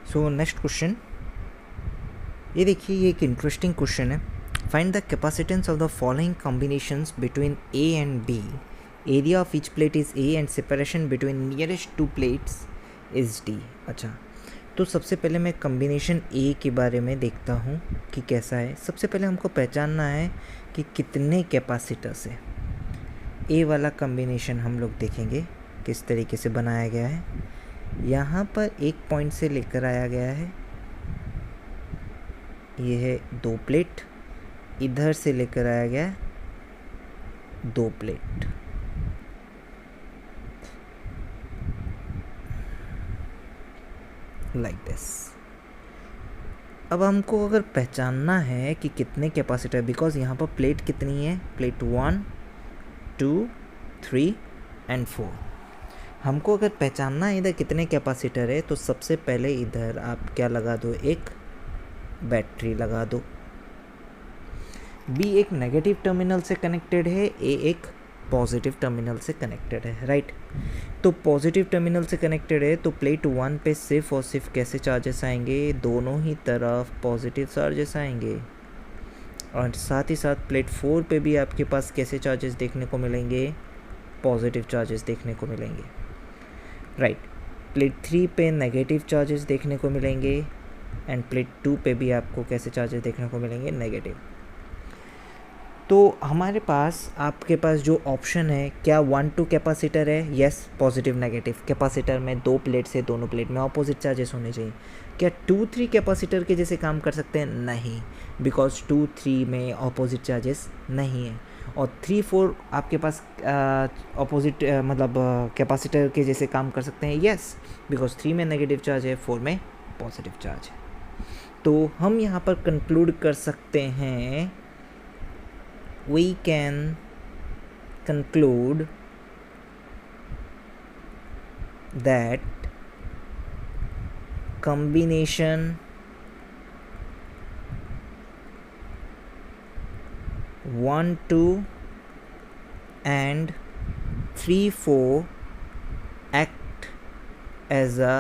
So next question, ये देखिए, ये एक इंटरेस्टिंग क्वेश्चन है. Find the capacitance of the following combinations between A and B. Area of each plate is A and separation between nearest two plates is D. अच्छा, तो सबसे पहले मैं कम्बिनेशन ए के बारे में देखता हूँ कि कैसा है. सबसे पहले हमको पहचानना है कि कितने कैपेसिटर्स है. ए वाला कम्बिनेशन हम लोग देखेंगे किस तरीके से बनाया गया है. यहाँ पर एक पॉइंट से लेकर आया गया है, ये है 2 प्लेट. इधर से लेकर आया गया 2 प्लेट. Like this. अब हमको अगर पहचानना है कि कितने कैपेसिटर, बिकॉज यहाँ पर प्लेट कितनी है, प्लेट 1 2 3 एंड 4. हमको अगर पहचानना है इधर कितने कैपेसिटर है, तो सबसे पहले इधर आप क्या लगा दो, एक बैटरी लगा दो. बी एक नेगेटिव टर्मिनल से कनेक्टेड है, ए एक पॉजिटिव टर्मिनल से कनेक्टेड है, राइट. तो पॉजिटिव टर्मिनल से कनेक्टेड है तो प्लेट 1 पे सिर्फ और सिर्फ कैसे चार्जेस आएंगे, दोनों ही तरफ पॉजिटिव चार्जेस आएंगे. और साथ ही साथ प्लेट 4 पे भी आपके पास कैसे चार्जेस देखने को मिलेंगे, पॉजिटिव चार्जेस देखने को मिलेंगे, राइट. प्लेट 3 पे नेगेटिव चार्जेस देखने को मिलेंगे एंड प्लेट 2 पे भी आपको कैसे चार्जेस देखने को मिलेंगे, नेगेटिव. तो हमारे पास आपके पास जो ऑप्शन है, क्या 1-2 कैपेसिटर है, यस, पॉजिटिव नेगेटिव कैपेसिटर में 2 प्लेट से दोनों प्लेट में ऑपोजिट चार्जेस होने चाहिए. क्या 2-3 कैपेसिटर के जैसे काम कर सकते हैं, नहीं, बिकॉज 2-3 में ऑपोजिट चार्जेस नहीं है. और 3-4 आपके पास ऑपोजिट मतलब कैपेसिटर के जैसे काम कर सकते हैं, यस, बिकॉज 3 में नेगेटिव चार्ज है, 4 में पॉजिटिव चार्ज है. तो हम यहाँ पर कंक्लूड कर सकते हैं, we can conclude that combination one, 2 and 3, 4 act as a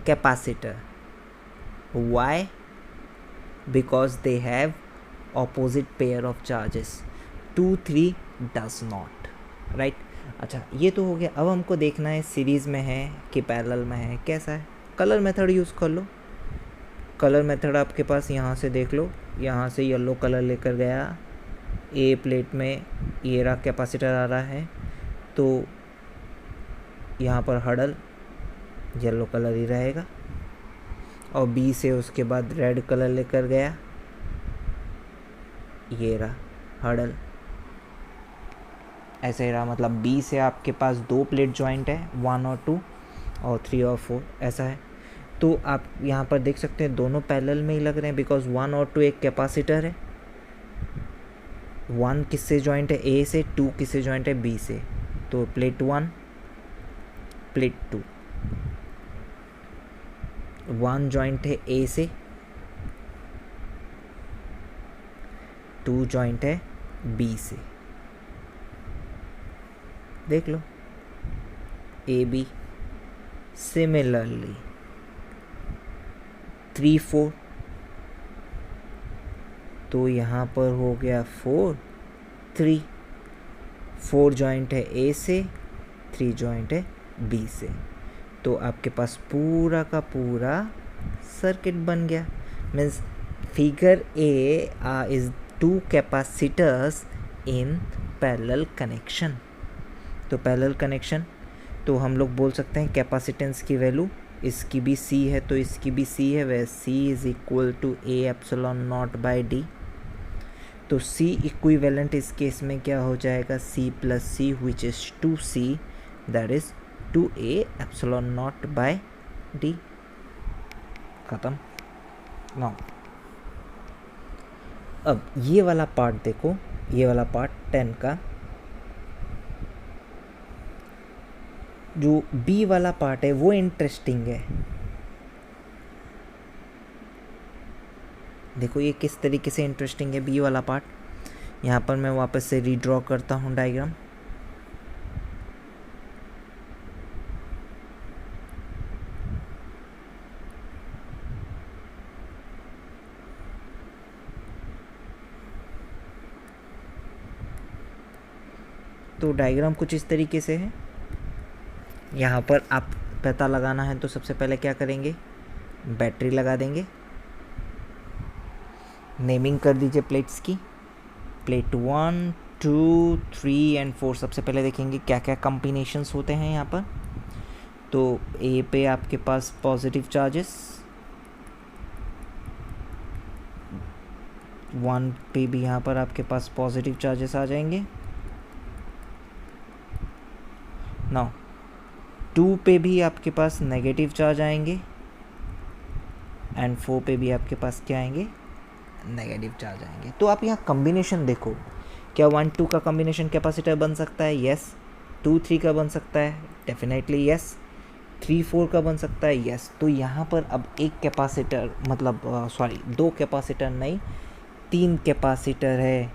capacitor. Why? Because they have opposite pair of charges. 2-3 does not, right. अच्छा, ये तो हो गया. अब हमको देखना है सीरीज़ में है कि पैरेलल में है, कैसा है. कलर मेथड यूज़ कर लो. कलर मेथड आपके पास यहाँ से देख लो, यहाँ से येलो कलर लेकर गया, ए प्लेट में ये रहा कैपेसिटर आ रहा है, तो यहाँ पर हडल येलो कलर ही रहेगा. और बी से उसके बाद रेड कलर लेकर गया, ये रहा हडल, ऐसे ही रहा. मतलब बी से आपके पास 2 प्लेट जॉइंट है, 1 और 2 और 3 और 4, ऐसा है. तो आप यहाँ पर देख सकते हैं दोनों पैरेलल में ही लग रहे हैं, बिकॉज 1 और 2 एक कैपेसिटर है. 1 किससे जॉइंट है, ए से. 2 किससे जॉइंट है, बी से. तो प्लेट 1 प्लेट 2, 1 जॉइंट है ए से, 2 जॉइंट है बी से. देख लो, ए बी. सिमिलरली 3, 4, तो यहाँ पर हो गया 4, 3. 4 जॉइंट है ए से, 3 जॉइंट है बी से. तो आपके पास पूरा का पूरा सर्किट बन गया. Means figure A is 2 capacitors in parallel connection. तो पैरेलल कनेक्शन, तो हम लोग बोल सकते हैं कैपेसिटेंस की वैल्यू, इसकी भी C है तो इसकी भी C है, वह C is equal to A epsilon not by D. तो C इक्विवेलेंट इस केस में क्या हो जाएगा, C plus C which is 2C, that is 2A epsilon not by D. ख़त्म. नाउ अब ये वाला पार्ट देखो, ये वाला पार्ट 10 का जो बी वाला पार्ट है वो इंटरेस्टिंग है. देखो ये किस तरीके से इंटरेस्टिंग है बी वाला पार्ट. यहाँ पर मैं वापस से रीड्रॉ करता हूँ डायग्राम. तो डायग्राम कुछ इस तरीके से है। यहाँ पर आप पता लगाना है तो सबसे पहले क्या करेंगे, बैटरी लगा देंगे, नेमिंग कर दीजिए प्लेट्स की, प्लेट 1, 2, 3 एंड 4। सबसे पहले देखेंगे क्या क्या कॉम्बिनेशंस होते हैं यहाँ पर। तो ए पे आपके पास पॉजिटिव चार्जेस, 1 पे भी यहाँ पर आपके पास पॉजिटिव चार्जेस आ जाएंगे। नाउ 2 पे भी आपके पास नेगेटिव चार्ज आएंगे एंड 4 पे भी आपके पास क्या आएंगे, नेगेटिव चार्ज आएंगे। तो आप यहाँ कॉम्बिनेशन देखो, क्या 1, 2 का कॉम्बिनेशन कैपेसिटर बन सकता है? यस। 2, 3 का बन सकता है? Definitely yes. 3, 4 का बन सकता है? यस। तो यहाँ पर अब एक कैपेसिटर मतलब 2 कैपेसिटर नहीं 3 कैपेसिटर है।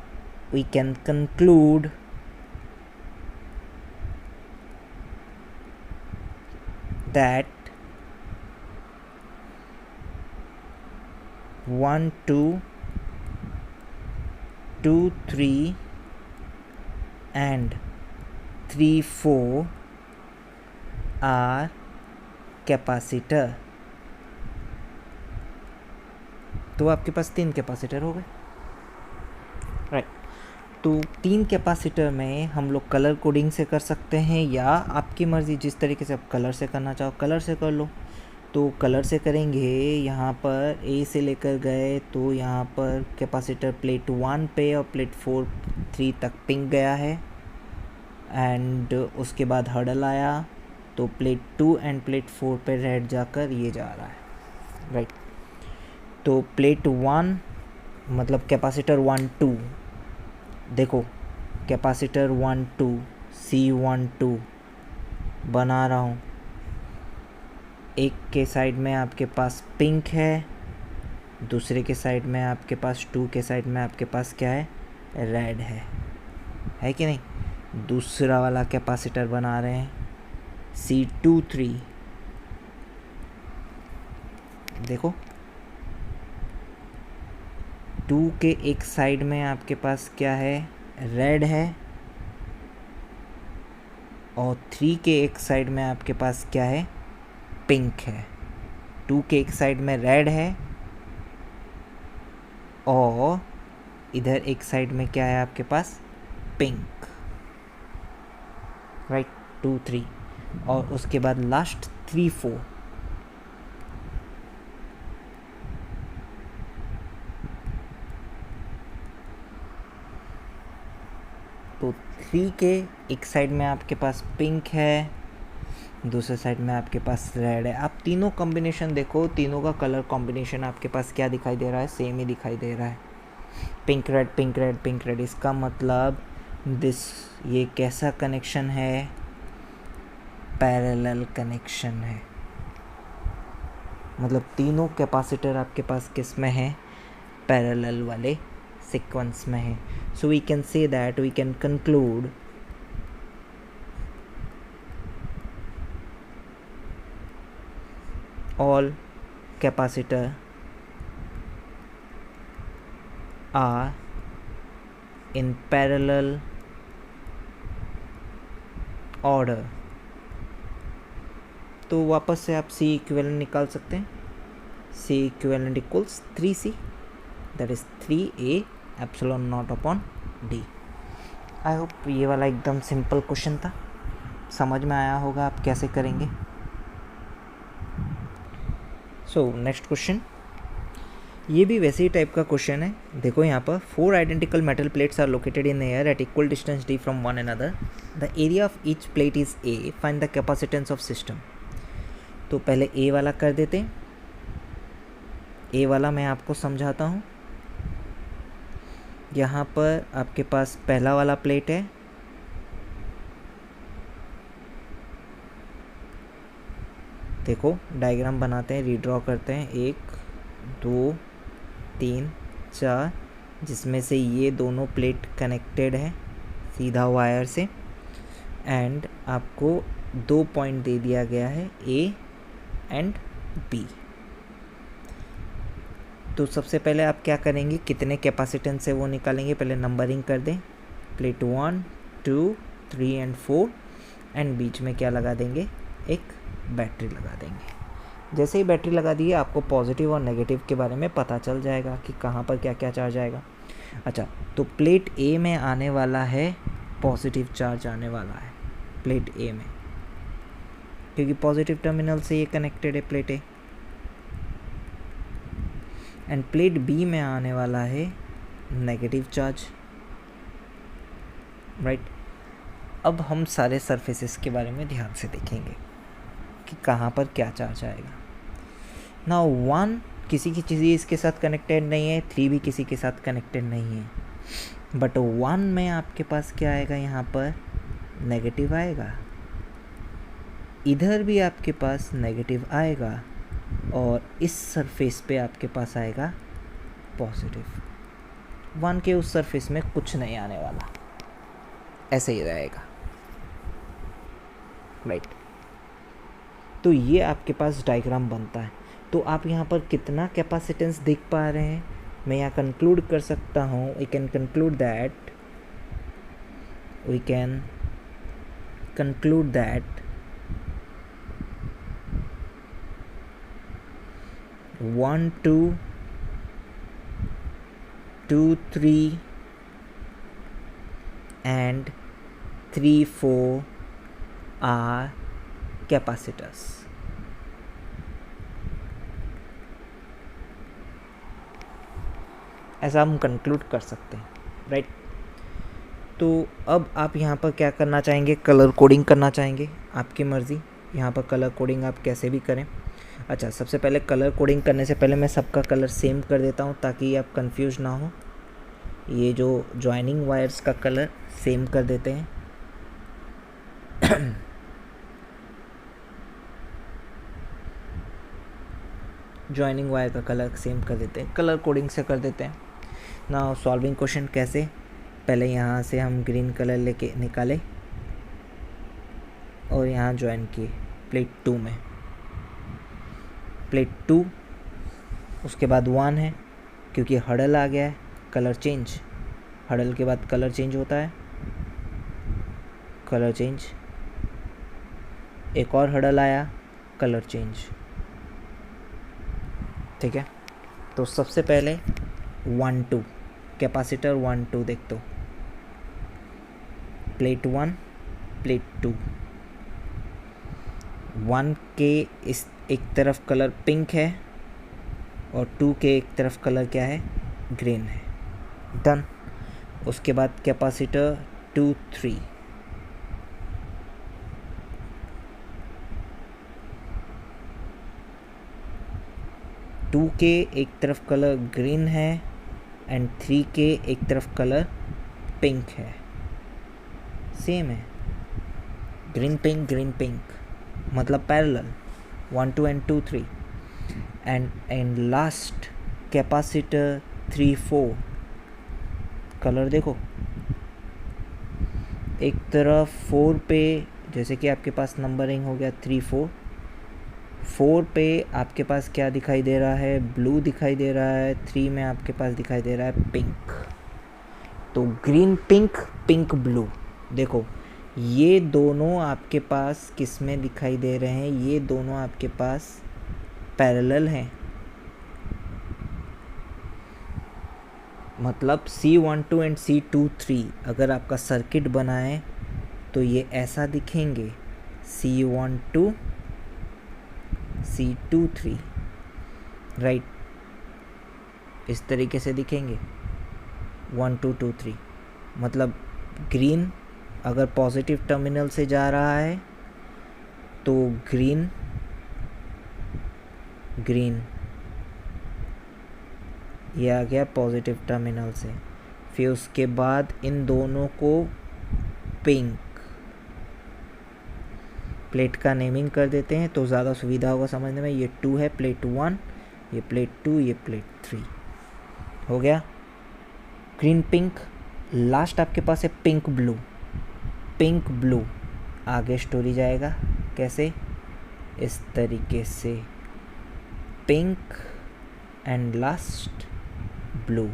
We can conclude that 1, 2, 2, 3 and 3, 4 are capacitor. तो आपके पास 3 कैपेसिटर हो गए, राइट। तो 3 कैपेसिटर में हम लोग कलर कोडिंग से कर सकते हैं या आपकी मर्ज़ी, जिस तरीके से आप कलर से करना चाहो कलर से कर लो। तो कलर से करेंगे, यहाँ पर ए से लेकर गए तो यहाँ पर कैपेसिटर प्लेट 1 पे और प्लेट 4, 3 तक पिंक गया है एंड उसके बाद हर्डल आया तो प्लेट 2 एंड प्लेट 4 पे रेड जाकर ये जा रहा है, राइट। तो प्लेट 1 मतलब कैपेसिटर 1, 2 देखो, कैपेसिटर 1, 2 C12 बना रहा हूँ। एक के साइड में आपके पास पिंक है, दूसरे के साइड में आपके पास 2 के साइड में आपके पास क्या है, रेड है कि नहीं। दूसरा वाला कैपेसिटर बना रहे हैं C23, देखो 2 के एक साइड में आपके पास क्या है, रेड है और 3 के एक साइड में आपके पास क्या है, पिंक है। 2 के एक साइड में रेड है और इधर एक साइड में क्या है आपके पास, पिंक, राइट। 2, 3 और उसके बाद लास्ट 3, 4। तो 3 के एक साइड में आपके पास पिंक है, दूसरे साइड में आपके पास रेड है। आप तीनों कॉम्बिनेशन देखो, तीनों का कलर कॉम्बिनेशन आपके पास क्या दिखाई दे रहा है, सेम ही दिखाई दे रहा है, pink red pink red pink red. इसका मतलब ये कैसा कनेक्शन है, पैरेलल कनेक्शन है। मतलब तीनों कैपेसिटर आपके पास किस में है, पैरेलल वाले सीक्वेंस में है। So we can say that we can conclude all capacitor are in parallel order। तो वापस से आप C इक्विवेलेंट निकाल सकते हैं। C equivalent equals 3C, that is 3A epsilon not upon D। I hope ये वाला एकदम सिंपल क्वेश्चन था, समझ में आया होगा आप कैसे करेंगे। सो नेक्स्ट क्वेश्चन, ये भी वैसे ही टाइप का क्वेश्चन है। देखो यहाँ पर 4 identical metal plates are located in air at equal distance d from one another. The area of each plate is A, find the capacitance of system. तो पहले A वाला कर देते हैं। A वाला मैं आपको समझाता हूँ। यहाँ पर आपके पास पहला वाला प्लेट है, देखो डायग्राम बनाते हैं, रीड्रॉ करते हैं। 1, 2, 3, 4, जिसमें से ये दोनों प्लेट कनेक्टेड है सीधा वायर से एंड आपको 2 पॉइंट दे दिया गया है A एंड B। तो सबसे पहले आप क्या करेंगे, कितने कैपेसिटेंस से वो निकालेंगे, पहले नंबरिंग कर दें। प्लेट 1, 2, 3 एंड 4 एंड बीच में क्या लगा देंगे, एक बैटरी लगा देंगे। जैसे ही बैटरी लगा दी आपको पॉजिटिव और नेगेटिव के बारे में पता चल जाएगा कि कहाँ पर क्या क्या चार्ज आएगा। अच्छा, तो प्लेट ए में आने वाला है पॉजिटिव चार्ज आने वाला है प्लेट ए में, क्योंकि पॉजिटिव टर्मिनल से ये कनेक्टेड है plate A. And plate B में आने वाला है नेगेटिव चार्ज, राइट। अब हम सारे सरफेसेस के बारे में ध्यान से देखेंगे कि कहाँ पर क्या चार्ज आएगा। नाउ 1 किसी की चीज़ के साथ कनेक्टेड नहीं है, 3 भी किसी के साथ कनेक्टेड नहीं है, बट 1 में आपके पास क्या आएगा, यहाँ पर नेगेटिव आएगा, इधर भी आपके पास नेगेटिव आएगा, और इस सरफेस पे आपके पास आएगा पॉजिटिव। 1 के उस सरफेस में कुछ नहीं आने वाला, ऐसे ही रहेगा, राइट। तो ये आपके पास डायग्राम बनता है। तो आप यहाँ पर कितना कैपेसिटेंस देख पा रहे हैं, मैं यहाँ कंक्लूड कर सकता हूँ, we can conclude that 1, 2, 2, 3 and 3, 4 are capacitors. ऐसा हम कंक्लूड कर सकते हैं, राइट। तो अब आप यहाँ पर क्या करना चाहेंगे, कलर कोडिंग करना चाहेंगे, आपकी मर्ज़ी। यहाँ पर कलर कोडिंग आप कैसे भी करें। अच्छा, सबसे पहले कलर कोडिंग करने से पहले मैं सबका कलर सेम कर देता हूँ ताकि आप कंफ्यूज ना हो। ये जो जॉइनिंग वायर्स का कलर सेम कर देते हैं। जॉइनिंग वायर का कलर सेम कर देते हैं, कलर कोडिंग से कर देते हैं ना। सॉल्विंग क्वेश्चन कैसे, पहले यहाँ से हम ग्रीन कलर लेके निकाले और यहाँ ज्वाइन किए प्लेट 2 में, प्लेट 2, उसके बाद 1 है क्योंकि हडल आ गया है, कलर चेंज, हडल के बाद कलर चेंज होता है, कलर चेंज, एक और हडल आया, कलर चेंज, ठीक है। तो सबसे पहले 1, 2 कैपेसिटर 1, 2 देख दो, प्लेट 1, प्लेट 2, 1 के इस एक तरफ कलर पिंक है और 2 के एक तरफ कलर क्या है, ग्रीन है, डन। उसके बाद कैपेसिटर 2, 3, टू के एक तरफ कलर ग्रीन है एंड 3 के एक तरफ कलर पिंक है, सेम है, ग्रीन पिंक मतलब parallel, 1, 2 and 2, 3 and last capacitor 3, 4, colour देखो, एक तरफ 4 पे जैसे कि आपके पास नंबरिंग हो गया 3, 4 पे आपके पास क्या दिखाई दे रहा है, ब्लू दिखाई दे रहा है, 3 में आपके पास दिखाई दे रहा है पिंक। तो ग्रीन पिंक ब्लू, देखो ये दोनों आपके पास किस में दिखाई दे रहे हैं, ये दोनों आपके पास पैरेलल हैं, मतलब C12 एंड C23 अगर आपका सर्किट बनाए तो ये ऐसा दिखेंगे, C12 C23, राइट, इस तरीके से दिखेंगे 1, 2, 2, 3। मतलब ग्रीन अगर पॉजिटिव टर्मिनल से जा रहा है तो ग्रीन ये आ गया पॉजिटिव टर्मिनल से, फिर उसके बाद इन दोनों को पिंक, प्लेट का नेमिंग कर देते हैं तो ज़्यादा सुविधा होगा समझने में। ये 2 है, प्लेट 1, ये प्लेट 2, ये प्लेट 3, हो गया ग्रीन पिंक। लास्ट आपके पास है पिंक ब्लू, आगे स्टोरी जाएगा कैसे, इस तरीके से पिंक एंड लास्ट ब्लू,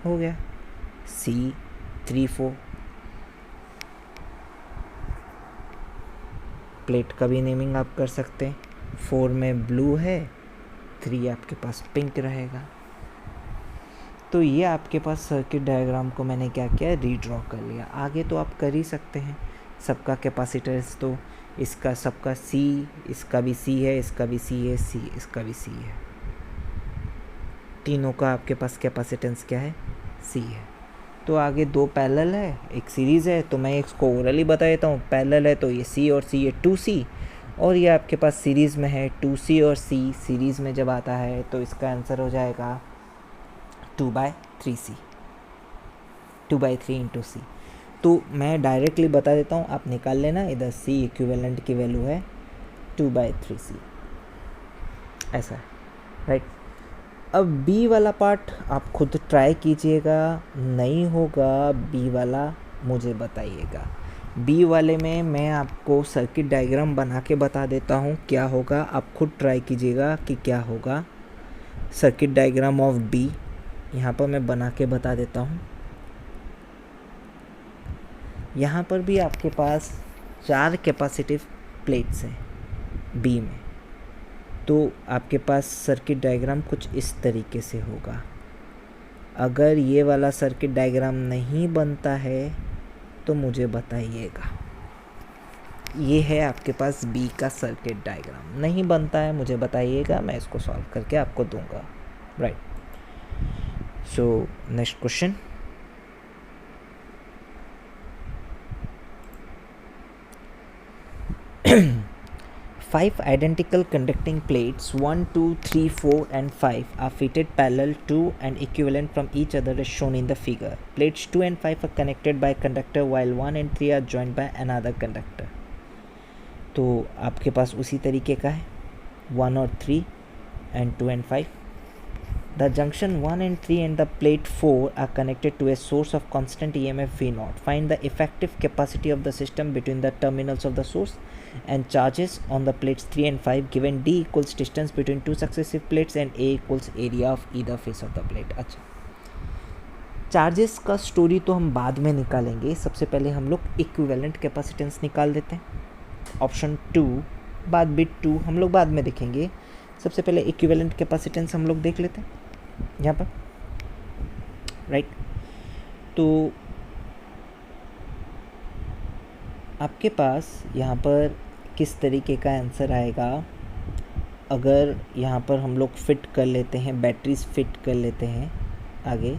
हो गया 3 4 प्लेट का भी नेमिंग आप कर सकते हैं। 4 में ब्लू है, 3 आपके पास पिंक रहेगा। तो ये आपके पास सर्किट डायग्राम को मैंने क्या किया, रीड्रॉ कर लिया। आगे तो आप कर ही सकते हैं। सबका कैपेसिटेंस तो इसका सबका C, इसका भी C है, इसका भी C है, C इसका भी C है। तीनों का आपके पास कैपेसिटेंस क्या है, C है। तो आगे 2 पैरेलल है, एक सीरीज़ है। तो मैं इसको ओरली बता देता हूँ। पैरेलल है तो ये C और C, ये 2C, और ये आपके पास सीरीज़ में है 2C और C। सीरीज़ में जब आता है तो इसका आंसर हो जाएगा 2/3C, 2/3 इंटू C। तो मैं डायरेक्टली बता देता हूँ, आप निकाल लेना। इधर C इक्विवेलेंट की वैल्यू है 2/3C, ऐसा है, राइट। अब B वाला पार्ट आप खुद ट्राई कीजिएगा, नहीं होगा B वाला मुझे बताइएगा। B वाले में मैं आपको सर्किट डायग्राम बना के बता देता हूँ क्या होगा, आप खुद ट्राई कीजिएगा कि क्या होगा। सर्किट डायग्राम ऑफ B यहाँ पर मैं बना के बता देता हूँ। यहाँ पर भी आपके पास 4 कैपेसिटिव प्लेट्स हैं B में। तो आपके पास सर्किट डायग्राम कुछ इस तरीके से होगा। अगर ये वाला सर्किट डायग्राम नहीं बनता है तो मुझे बताइएगा। ये है आपके पास B का सर्किट डायग्राम। नहीं बनता है मुझे बताइएगा, मैं इसको सॉल्व करके आपको दूंगा, right. So next question. Five identical conducting plates 1, 2, 3, 4 and 5 are fitted parallel to and equivalent from each other as shown in the figure. Plates 2 and 5 are connected by a conductor while 1 and 3 are joined by another conductor. तो आपके पास उसी तरीके का है 1 और 3 and 2 and 5. The junction 1 and 3 and the plate 4 are connected to a source of constant EMF V0. Find the effective capacity of the system between the terminals of the source and charges on the plates 3 and 5 given D equals distance between two successive plates and A equals area of either face of the plate. अच्छा, charges का story तो हम बाद में निकालेंगे। सबसे पहले हम लोग इक्विवेलेंट कैपेसिटेंस निकाल देते हैं। ऑप्शन 2 बाद बिट 2 हम लोग बाद में देखेंगे। सबसे पहले इक्विवेलेंट कैपेसिटेंस हम लोग देख लेते हैं यहाँ पर, राइट। तो आपके पास यहाँ पर किस तरीके का आंसर आएगा, अगर यहाँ पर हम लोग फिट कर लेते हैं, बैटरीज फिट कर लेते हैं। आगे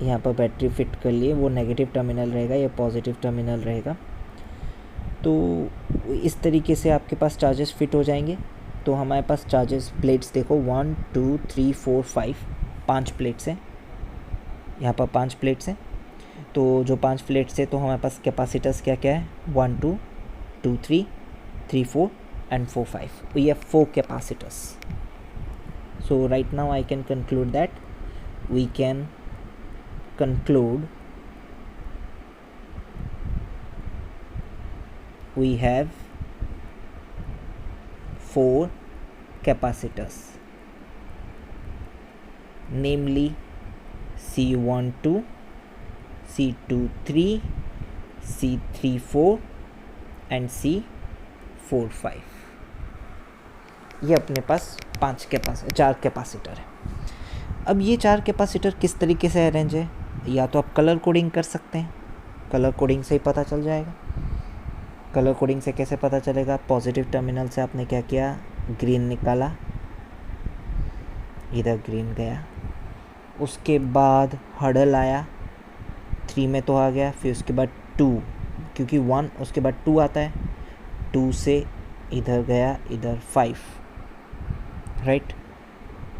यहाँ पर बैटरी फिट कर लिए, वो नेगेटिव टर्मिनल रहेगा, ये पॉजिटिव टर्मिनल रहेगा। तो इस तरीके से आपके पास चार्जेस फिट हो जाएंगे। तो हमारे पास चार्जेस प्लेट्स देखो 1 2 3 4 5 5 प्लेट्स हैं। यहाँ पर 5 प्लेट्स हैं। तो जो 5 प्लेट्स है तो हमारे पास कैपेसिटर्स क्या क्या है, 1 2 2 3 3 4 and 4 5। We have 4 capacitors. So right now I can conclude that we can conclude we have 4 capacitors, namely C12, C23, C34 and C45। ये अपने पास 4 कैपेसिटर है। अब ये 4 कैपेसिटर किस तरीके से अरेंज है, या तो आप कलर कोडिंग कर सकते हैं, कलर कोडिंग से ही पता चल जाएगा। कलर कोडिंग से कैसे पता चलेगा, पॉजिटिव टर्मिनल से आपने क्या किया, ग्रीन निकाला, इधर ग्रीन गया, उसके बाद हर्डल आया 3 में तो आ गया, फिर उसके बाद 2, क्योंकि 1 उसके बाद 2 आता है, 2 से इधर गया, इधर 5, राइट।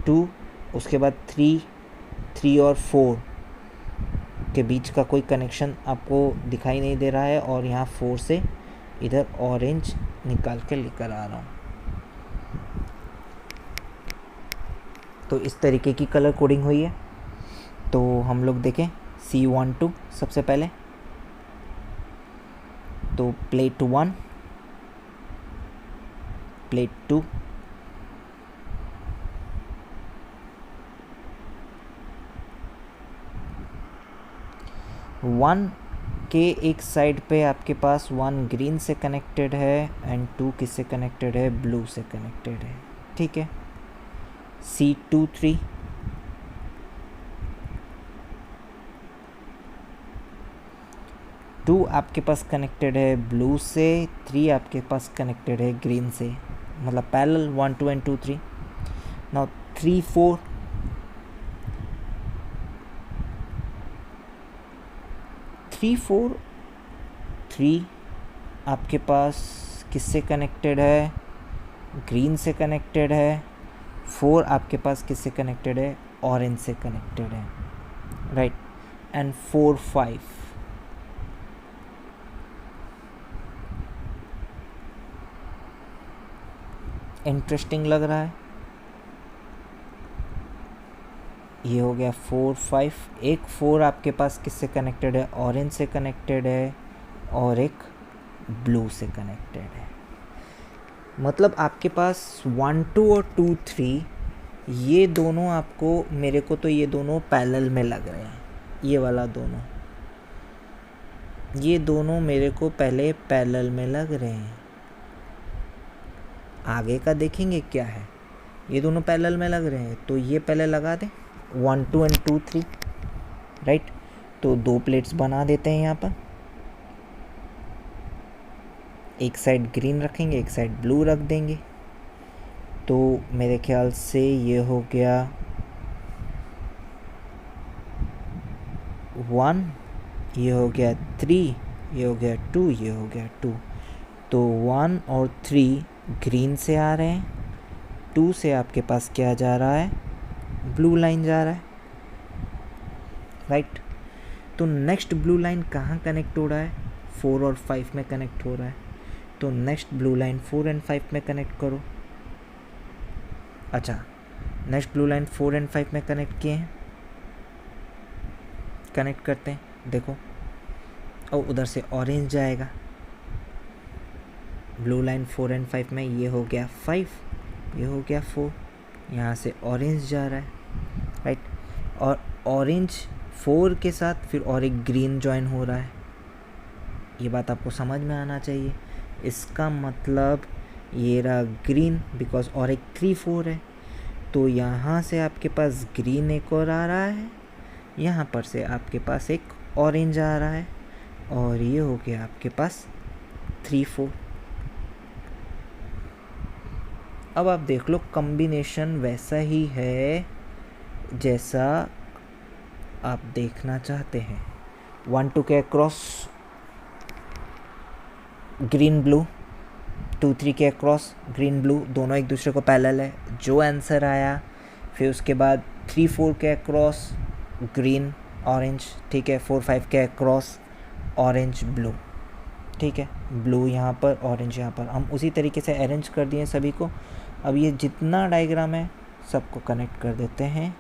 2 उसके बाद 3 और 4 के बीच का कोई कनेक्शन आपको दिखाई नहीं दे रहा है, और यहाँ 4 से इधर ऑरेंज निकाल के लेकर आ रहा हूँ। तो इस तरीके की कलर कोडिंग हुई है। तो हम लोग देखें C12 सबसे पहले, तो प्लेट 1, प्लेट 2, 1 के एक साइड पे आपके पास 1 ग्रीन से कनेक्टेड है एंड 2 किससे कनेक्टेड है, ब्लू से कनेक्टेड है, ठीक है। C23 2 आपके पास कनेक्टेड है ब्लू से, 3 आपके पास कनेक्टेड है ग्रीन से, मतलब पैरेलल 1 2 एंड 2 3। नाउ 3 4 3 4 3 आपके पास किससे कनेक्टेड है, ग्रीन से कनेक्टेड है। 4 आपके पास किससे कनेक्टेड है, ऑरेंज से कनेक्टेड है, राइट। एंड 4 5 इंटरेस्टिंग लग रहा है। ये हो गया 4 5। एक 4 आपके पास किससे कनेक्टेड है, ऑरेंज से कनेक्टेड है और एक ब्लू से कनेक्टेड है। मतलब आपके पास 1 2 और 2 3 ये दोनों आपको, मेरे को तो ये दोनों पैरेलल में लग रहे हैं, ये वाला दोनों, ये दोनों मेरे को पहले पैरेलल में लग रहे हैं। आगे का देखेंगे क्या है, ये दोनों पैरेलल में लग रहे हैं तो ये पहले लगा दें 1 2 एंड 2 3, राइट। तो 2 प्लेट्स बना देते हैं यहाँ पर, एक साइड ग्रीन रखेंगे एक साइड ब्लू रख देंगे। तो मेरे ख्याल से ये हो गया 1, ये हो गया 3, ये हो गया 2, ये हो गया 2। तो 1 और 3 ग्रीन से आ रहे हैं, 2 से आपके पास क्या जा रहा है, ब्लू लाइन जा रहा है, राइट। तो नेक्स्ट ब्लू लाइन कहाँ कनेक्ट हो रहा है, 4 और 5 में कनेक्ट हो रहा है। तो नेक्स्ट ब्लू लाइन 4 एंड 5 में कनेक्ट करो। अच्छा, नेक्स्ट ब्लू लाइन 4 एंड 5 में कनेक्ट किए हैं, कनेक्ट करते हैं, देखो। और उधर से ऑरेंज जाएगा, ब्लू लाइन 4 एंड 5 में, ये हो गया 5, ये हो गया 4, यहाँ से ऑरेंज जा रहा है, राइट। और ऑरेंज 4 के साथ फिर और एक ग्रीन ज्वाइन हो रहा है, ये बात आपको समझ में आना चाहिए। इसका मतलब ये रहा ग्रीन, बिकॉज और एक 3 4 है, तो यहाँ से आपके पास ग्रीन एक और आ रहा है, यहाँ पर से आपके पास एक ऑरेंज आ रहा है, और ये हो गया आपके पास 3 4। अब आप देख लो कॉम्बिनेशन वैसा ही है जैसा आप देखना चाहते हैं। 1 2 के अक्रॉस ग्रीन ब्लू, 2 3 के अक्रॉस ग्रीन ब्लू, दोनों एक दूसरे को पैरेलल है, जो आंसर आया। फिर उसके बाद 3 4 के अक्रॉस ग्रीन ऑरेंज, ठीक है। 4 5 के अक्रॉस ऑरेंज ब्लू, ठीक है। ब्लू यहाँ पर, ऑरेंज यहाँ पर, हम उसी तरीके से अरेंज कर दिए सभी को। अब ये जितना डायग्राम है सबको कनेक्ट कर देते हैं।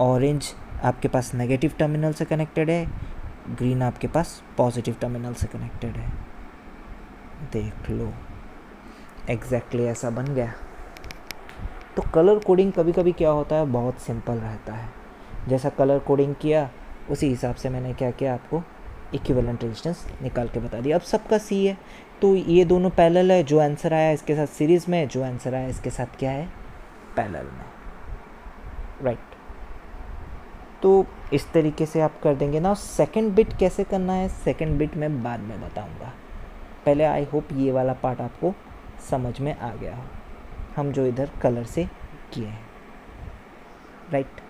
ऑरेंज आपके पास नेगेटिव टर्मिनल से कनेक्टेड है, ग्रीन आपके पास पॉजिटिव टर्मिनल से कनेक्टेड है। देख लो एग्जैक्टली ऐसा बन गया। तो कलर कोडिंग कभी कभी क्या होता है, बहुत सिंपल रहता है। जैसा कलर कोडिंग किया उसी हिसाब से मैंने क्या किया, आपको इक्विवेलेंट रेजिस्टेंस निकाल के बता दिया। अब सबका सी है, तो ये दोनों पैरेलल है, जो आंसर आया इसके साथ सीरीज़ में, जो आंसर आया इसके साथ क्या है, पैरेलल में, राइट। तो इस तरीके से आप कर देंगे ना। सेकंड बिट कैसे करना है, सेकंड बिट मैं बाद में बताऊंगा। पहले आई होप ये वाला पार्ट आपको समझ में आ गया हो, हम जो इधर कलर से किए हैं, राइट।